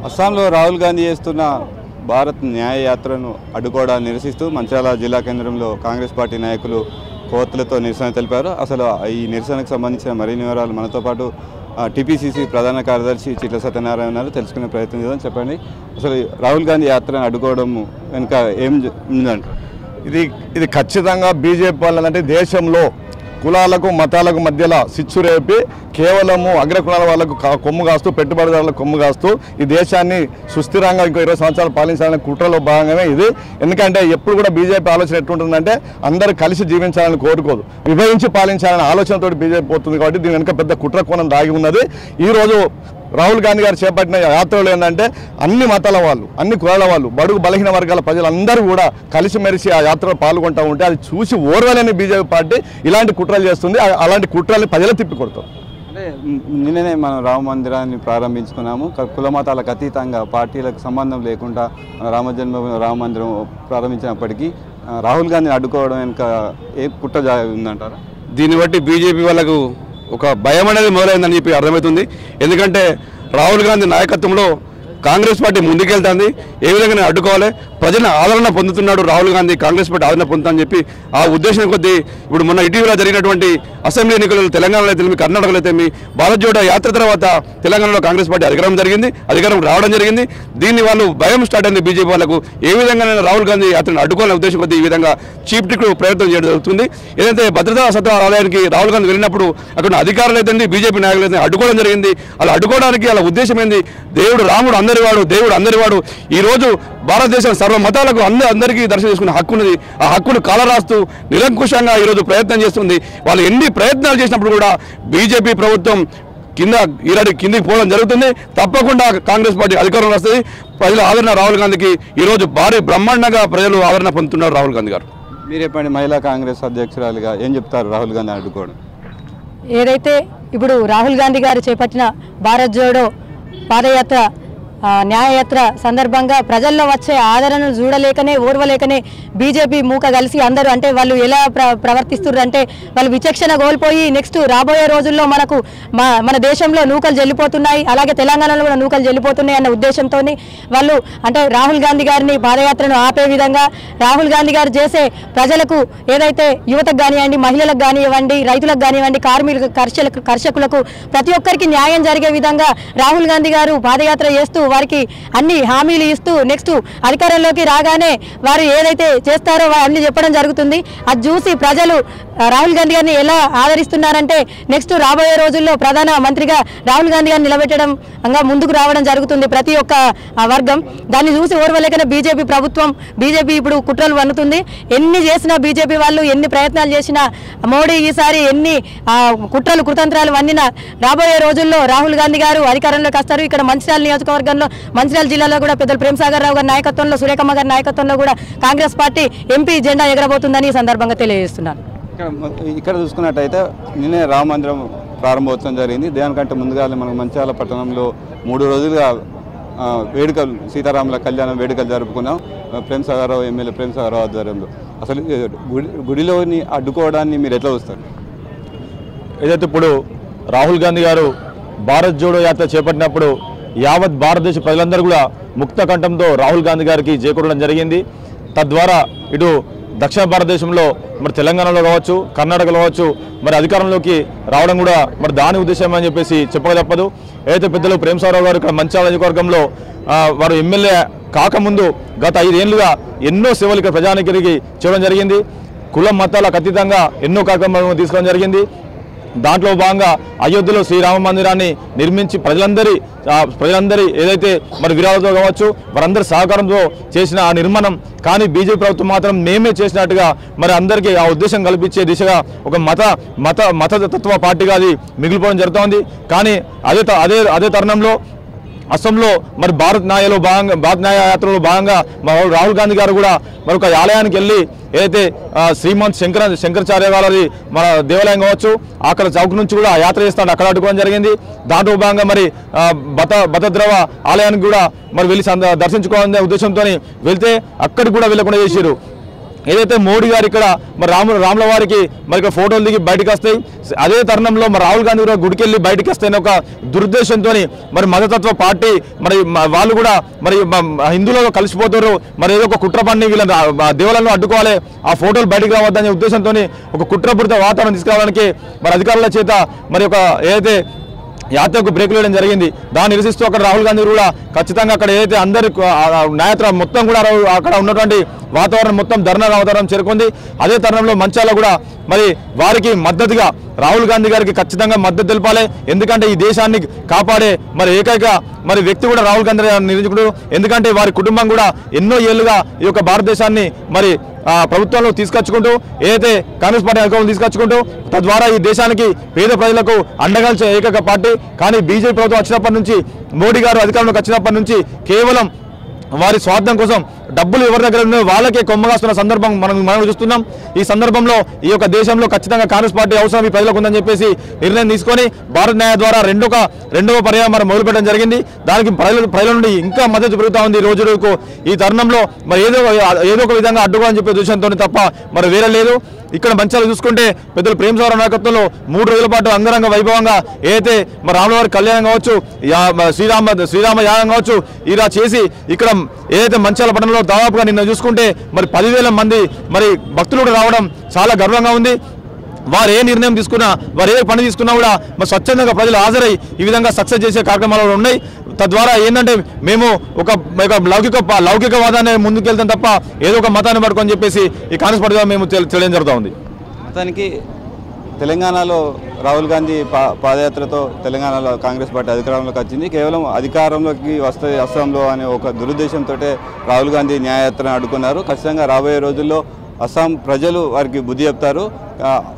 అస్సాంలో రాహుల్ గాంధీ చేస్తున్న భారత్ న్యాయ యాత్రను అడ్డుకోవడాన్ని నిరసిస్తూ మంచిర్యాల జిల్లా కేంద్రంలో కాంగ్రెస్ పార్టీ నాయకులు కోతులతో నిరసన తెలిపారు. అసలు ఈ నిరసనకు సంబంధించిన మరిన్ని వివరాలు మనతో పాటు టీపీసీసీ ప్రధాన కార్యదర్శి చిట్ల సత్యనారాయణ ఉన్నారు. తెలుసుకునే ప్రయత్నం చేద్దాం. చెప్పండి, అసలు రాహుల్ గాంధీ యాత్రను అడ్డుకోవడం వెనుక ఏం ఉందంట? ఇది ఖచ్చితంగా బీజేపీ వాళ్ళంటే దేశంలో కులాలకు మతాలకు మధ్యలో సిచ్చు రేపి కేవలము అగ్రకులాల వాళ్ళకు కొమ్ము కాస్తూ పెట్టుబడిదారులకు కొమ్ము కాస్తూ ఈ దేశాన్ని సుస్థిరంగా ఇంకో 20 సంవత్సరాలు పాలించాలనే కుట్రలో భాగంగానే ఇది. ఎందుకంటే ఎప్పుడు కూడా బీజేపీ ఆలోచన ఎట్లుంటుందంటే అందరూ కలిసి జీవించాలని కోరుకోదు, విభజించి పాలించాలనే ఆలోచనతో బీజేపీ పోతుంది. కాబట్టి దీని వెనుక పెద్ద కుట్ర కోణం దాగి ఉన్నది. ఈరోజు రాహుల్ గాంధీ గారు చేపట్టిన యాత్రలు ఏంటంటే అన్ని మతాల వాళ్ళు, అన్ని కులాల వాళ్ళు, బడుగు బలహీన వర్గాల ప్రజలందరూ కూడా కలిసిమెలిసి ఆ యాత్రలో పాల్గొంటూ ఉంటే అది చూసి ఓర్వలేని బీజేపీ పార్టీ ఇలాంటి కుట్రలు చేస్తుంది. అలాంటి కుట్రల్ని ప్రజలు తిప్పికొడతారు. అంటే నిన్ననే మనం రామ మందిరాన్ని ప్రారంభించుకున్నాము. కుల మతాలకు అతీతంగా పార్టీలకు సంబంధం లేకుండా రామ జన్మభూమి రామ మందిరం ప్రారంభించినప్పటికీ రాహుల్ గాంధీని అడ్డుకోవడం వెనుక ఏ కుట్ర ఉందంటారా? దీన్ని బట్టి బీజేపీ వాళ్ళకు ఒక భయం అనేది మొదలైందని చెప్పి అర్థమవుతుంది. ఎందుకంటే రాహుల్ గాంధీ నాయకత్వంలో కాంగ్రెస్ పార్టీ ముందుకెళ్తుంది. ఏ విధంగా అడ్డుకోవాలి, ప్రజల ఆదరణ పొందుతున్నాడు రాహుల్ గాంధీ, కాంగ్రెస్ పార్టీ ఆదరణ పొందుతుందని చెప్పి ఆ ఉద్దేశం కొద్దీ ఇప్పుడు మొన్న ఇటీవల జరిగినటువంటి అసెంబ్లీ ఎన్నికలు తెలంగాణలో అయితే కర్ణాటకలో అయితే భారత్ జోడో యాత్ర తర్వాత తెలంగాణలో కాంగ్రెస్ పార్టీ అధికారం రావడం జరిగింది. దీన్ని వాళ్ళు భయం స్టార్ట్ అయింది బీజేపీ వాళ్ళకు. ఏ విధంగా రాహుల్ గాంధీ యాత్రను అడ్డుకోవాలనే ఉద్దేశం కొద్దీ ఈ విధంగా చీప్ ట్రిక్ ప్రయత్నం చేయడం జరుగుతుంది. ఏదైతే భద్రతా సత్తా ఆలయానికి రాహుల్ గాంధీ వెళ్ళినప్పుడు అక్కడ అధికారులు అయితే బీజేపీ నాయకులు అయితే అడ్డుకోవడం జరిగింది. అలా అడ్డుకోవడానికి అలా ఉద్దేశం ఏంది? దేవుడు రాముడు అందరివాడు, దేవుడు అందరివాడు. ఈరోజు భారతదేశం సర్వ మతాలకు అందరికీ దర్శనం చేసుకునే హక్కు ఉన్నది. ఆ హక్కును కాలరాస్తూ నిరంకుశంగా ఈరోజు ప్రయత్నం చేస్తుంది. వాళ్ళు ఎన్ని ప్రయత్నాలు చేసినప్పుడు కూడా బీజేపీ ప్రభుత్వం కిందికి పోవడం జరుగుతుంది. తప్పకుండా కాంగ్రెస్ పార్టీ అధికారంలో వస్తుంది. ప్రజల ఆదరణ రాహుల్ గాంధీకి ఈరోజు భారీ బ్రహ్మాండంగా ప్రజలు ఆదరణ పొందుతున్నారు రాహుల్ గాంధీ గారు. మీరు చెప్పండి, మహిళా కాంగ్రెస్ అధ్యక్షురాలుగా ఏం చెప్తారు రాహుల్ గాంధీ అడ్డుకోవడం? ఏదైతే ఇప్పుడు రాహుల్ గాంధీ గారు చేపట్టిన భారత్ జోడో పాదయాత్ర న్యాయయాత్ర సందర్భంగా ప్రజల్లో వచ్చే ఆదరణను చూడలేకనే ఓర్వలేకనే బీజేపీ మూక కలిసి అందరూ అంటే వాళ్ళు ఎలా ప్రవర్తిస్తున్నారు అంటే వాళ్ళు విచక్షణ కోల్పోయి నెక్స్ట్ రాబోయే రోజుల్లో మన దేశంలో నూకలు చెల్లిపోతున్నాయి, అలాగే తెలంగాణలో కూడా నూకలు చెల్లిపోతున్నాయి అన్న ఉద్దేశంతో వాళ్ళు అంటే రాహుల్ గాంధీ గారిని పాదయాత్రను ఆపే విధంగా రాహుల్ గాంధీ గారు చేసే ప్రజలకు ఏదైతే యువతకు కానివ్వండి, మహిళలకు కానివ్వండి, రైతులకు కానివ్వండి, కర్షకులకు ప్రతి ఒక్కరికి న్యాయం జరిగే విధంగా రాహుల్ గాంధీ గారు పాదయాత్ర చేస్తూ వారికి అన్ని హామీలు ఇస్తూ నెక్స్ట్ అధికారంలోకి రాగానే వారు ఏదైతే చేస్తారో అన్ని చెప్పడం జరుగుతుంది. అది చూసి ప్రజలు రాహుల్ గాంధీ గారిని ఎలా ఆదరిస్తున్నారంటే నెక్స్ట్ రాబోయే రోజుల్లో ప్రధాన మంత్రిగా రాహుల్ గాంధీ గారిని నిలబెట్టడం ముందుకు రావడం జరుగుతుంది ప్రతి ఒక్క వర్గం. దాన్ని చూసి ఓర్వలేకనే బీజేపీ ప్రభుత్వం బీజేపీ ఇప్పుడు కుట్రలు వన్నుతుంది. ఎన్ని చేసినా బీజేపీ వాళ్ళు ఎన్ని ప్రయత్నాలు చేసినా మోడీ ఈసారి ఎన్ని కుట్రలు కుతంత్రాలు వన్నినా రాబోయే రోజుల్లో రాహుల్ గాంధీ గారు అధికారంలోకి వస్తారు. ఇక్కడ మంచిర్యాల నియోజకవర్గంలో మంచిర్యాల జిల్లాలో కూడా పెద్దలు ప్రేమసాగర్ రావు గారి నాయకత్వంలో, సురేఖమ్మ గారి నాయకత్వంలో కూడా కాంగ్రెస్ పార్టీ ఎంపీ జెండా ఎగరబోతుందని ఈ సందర్భంగా తెలియజేస్తున్నాను. ఇక్కడ చూసుకున్నట్టయితే నిన్నే రామ మందిరం ప్రారంభోత్సవం జరిగింది. దానికంటే ముందుగా మనం మంచిర్యాల పట్టణంలో 3 రోజులుగా వేడుకలు, సీతారాముల కళ్యాణం వేడుకలు జరుపుకున్నాం ప్రేమసాగర్ రావు ఎమ్మెల్యే ప్రేమసాగర్ రావు ఆధ్వర్యంలో. అసలు గుడిలోని అడ్డుకోవడాన్ని మీరు ఎట్లా చూస్తారు? ఏదైతే ఇప్పుడు రాహుల్ గాంధీ గారు భారత్ జోడో యాత్ర చేపట్టినప్పుడు యావత్ భారతదేశ ప్రజలందరూ కూడా ముక్త కంఠంతో రాహుల్ గాంధీ గారికి చేకూరడం జరిగింది. తద్వారా ఇటు దక్షిణ భారతదేశంలో మరి తెలంగాణలో కావచ్చు, కర్ణాటకలో కావచ్చు మరి అధికారంలోకి రావడం కూడా మరి దాని ఉద్దేశం అని చెప్పేసి చెప్పగలపదు. ఏదైతే పెద్దలు ప్రేమసాగర్ గారు ఇక్కడ మంచిర్యాల నియోజకవర్గంలో వారు ఎమ్మెల్యే కాకముందు గత 5 ఏళ్లుగా ఎన్నో సేవలు ఇక్కడ ప్రజానికరికి చేయడం జరిగింది. కుల మతాలకు అతీతంగా ఎన్నో కార్యక్రమాలను తీసుకోవడం జరిగింది. దాంట్లో భాగంగా అయోధ్యలో శ్రీరామ మందిరాన్ని నిర్మించి ప్రజలందరి ఏదైతే మరి విరాళతో కావచ్చు వారందరి సహకారంతో చేసిన ఆ నిర్మాణం. కానీ బీజేపీ ప్రభుత్వం మాత్రం మేమే చేసినట్టుగా మరి అందరికీ ఆ ఉద్దేశం కల్పించే దిశగా ఒక మతతత్వ పార్టీగా అది మిగిలిపోవడం జరుగుతోంది. కానీ అదే తరుణంలో అస్సాంలో మరి భారత్ న్యాయ యాత్రలో భాగంగా రాహుల్ గాంధీ గారు కూడా మరొక ఆలయానికి వెళ్ళి ఏదైతే శ్రీమంత్ శంకరాచార్య గారి మన దేవాలయం కావచ్చు అక్కడ చౌక్ నుంచి కూడా యాత్ర చేస్తాడు, అక్కడ అడ్డుకోవడం జరిగింది. దాంట్లో భాగంగా మరి భద్రద్రవ ఆలయానికి కూడా మరి వెళ్ళి దర్శించుకోవాలనే ఉద్దేశంతో వెళ్తే అక్కడికి కూడా వెళ్ళకుండా చేశారు. ఏదైతే మోడీ గారు ఇక్కడ మరి రాముల వారికి మరి ఇక్కడ ఫోటోలు దిగి బయటకు వస్తాయి, అదే తరుణంలో మరి రాహుల్ గాంధీ కూడా గుడికెళ్ళి బయటకు వస్తాయని ఒక దురుద్దేశంతో మరి మతతత్వ పార్టీ మరి వాళ్ళు కూడా మరి హిందువులలో కలిసిపోతారు, మరి ఏదో ఒక కుట్ర పన్ని వీళ్ళని దేవులను అడ్డుకోవాలి, ఆ ఫోటోలు బయటకు రావద్దనే ఉద్దేశంతో ఒక కుట్రపూరిత వాతావరణం తీసుకురావడానికి మరి అధికారుల చేత మరి ఒక ఏదైతే యాత్రకు బ్రేక్ వేయడం జరిగింది. దాన్ని నిరసిస్తూ అక్కడ రాహుల్ గాంధీ కూడా ఖచ్చితంగా అక్కడ ఏదైతే అందరి న్యాయత్ర మొత్తం కూడా అక్కడ ఉన్నటువంటి వాతావరణం మొత్తం ధర్నా వాతావరణం చేరుకుంది. అదే తరుణంలో మంచాల కూడా మరి వారికి మద్దతుగా రాహుల్ గాంధీ గారికి ఖచ్చితంగా మద్దతు తెలపాలి. ఎందుకంటే ఈ దేశాన్ని కాపాడే మరి ఏకైక మరి వ్యక్తి కూడా రాహుల్ గాంధీ నిరూపించుకుంటూ, ఎందుకంటే వారి కుటుంబం కూడా ఎన్నో ఏళ్లుగా ఈ యొక్క భారతదేశాన్ని మరి ప్రభుత్వంలో తీసుకొచ్చుకుంటూ ఏదైతే కాంగ్రెస్ పార్టీ అధికారంలో తీసుకొచ్చుకుంటూ తద్వారా ఈ దేశానికి పేద ప్రజలకు అండగా ఏకైక పార్టీ. కానీ బీజేపీ ప్రభుత్వం వచ్చినప్పటి నుంచి, మోడీ గారు అధికారంలోకి వచ్చినప్పటి నుంచి కేవలం వారి స్వార్థం కోసం డబ్బులు ఎవరి దగ్గర ఉన్నాయో వాళ్ళకే కొమ్మగాస్తున్న సందర్భం మనం చూస్తున్నాం. ఈ సందర్భంలో ఈ యొక్క దేశంలో ఖచ్చితంగా కాంగ్రెస్ పార్టీ అవసరం ఈ ప్రజలకు ఉందని చెప్పేసి నిర్ణయం తీసుకొని భారత్ న్యాయ ద్వారా రెండవ పర్యాయం మనం మొదలుపెట్టడం జరిగింది. దానికి ప్రజల నుండి ఇంకా మద్దతు పెరుగుతూ ఉంది రోజు రోజుకు. ఈ తరుణంలో మరి ఏదో ఒక విధంగా అడ్డుకోవాలని చెప్పే ఉద్దేశంతో తప్ప మరి వేరే లేదు. ఇక్కడ మంచాలు చూసుకుంటే పెద్దలు ప్రేమ్ సాగర్ నాయకత్వంలో 3 రోజుల పాటు అంగరంగ వైభవంగా ఏదైతే మరి రాములవారి కళ్యాణం కావచ్చు, శ్రీరామ యాగం కావచ్చు, ఇలా చేసి ఇక్కడ ఏదైతే మంచాల పట్టణంలో దాదాపుగా నిన్న చూసుకుంటే మరి 10,000 మంది మరి భక్తులు రావడం చాలా గర్వంగా ఉంది. వారు ఏ నిర్ణయం తీసుకున్నా, వారు ఏ పని తీసుకున్నా కూడా మరి స్వచ్ఛందంగా ప్రజలు హాజరై ఈ విధంగా సక్సెస్ చేసే కార్యక్రమాలు ఉన్నాయి. తద్వారా ఏంటంటే మేము ఒక లౌకికవాదాన్ని ముందుకెళ్తాం తప్ప ఏదో ఒక మతాన్ని పట్టుకొని చెప్పేసి ఈ కాంగ్రెస్ పార్టీగా మేము తెలియడం జరుగుతూ ఉంది. మొత్తానికి తెలంగాణలో రాహుల్ గాంధీ పాదయాత్రతో తెలంగాణలో కాంగ్రెస్ పార్టీ అధికారంలోకి వచ్చింది. కేవలం అధికారంలోకి వస్తే అస్సాంలో అనే ఒక దురుద్దేశంతో రాహుల్ గాంధీ న్యాయయాత్రను అడ్డుకున్నారు. ఖచ్చితంగా రాబోయే రోజుల్లో అస్సాం ప్రజలు వారికి బుద్ధి చెప్తారు.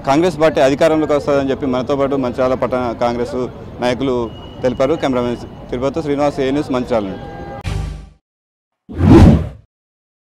కాంగ్రెస్ పార్టీ అధికారంలోకి వస్తుందని చెప్పి మనతో పాటు మంచిర్యాల పట్టణ కాంగ్రెస్ నాయకులు తెలిపారు. కెమెరామెన్ తిరుపతి శ్రీనివాస్, ఏ న్యూస్, మంచిర్యాల.